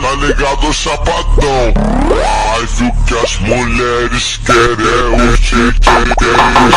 tá ligado, chapadão. Mas o que as mulheres querem é o tchê-tchê, querem o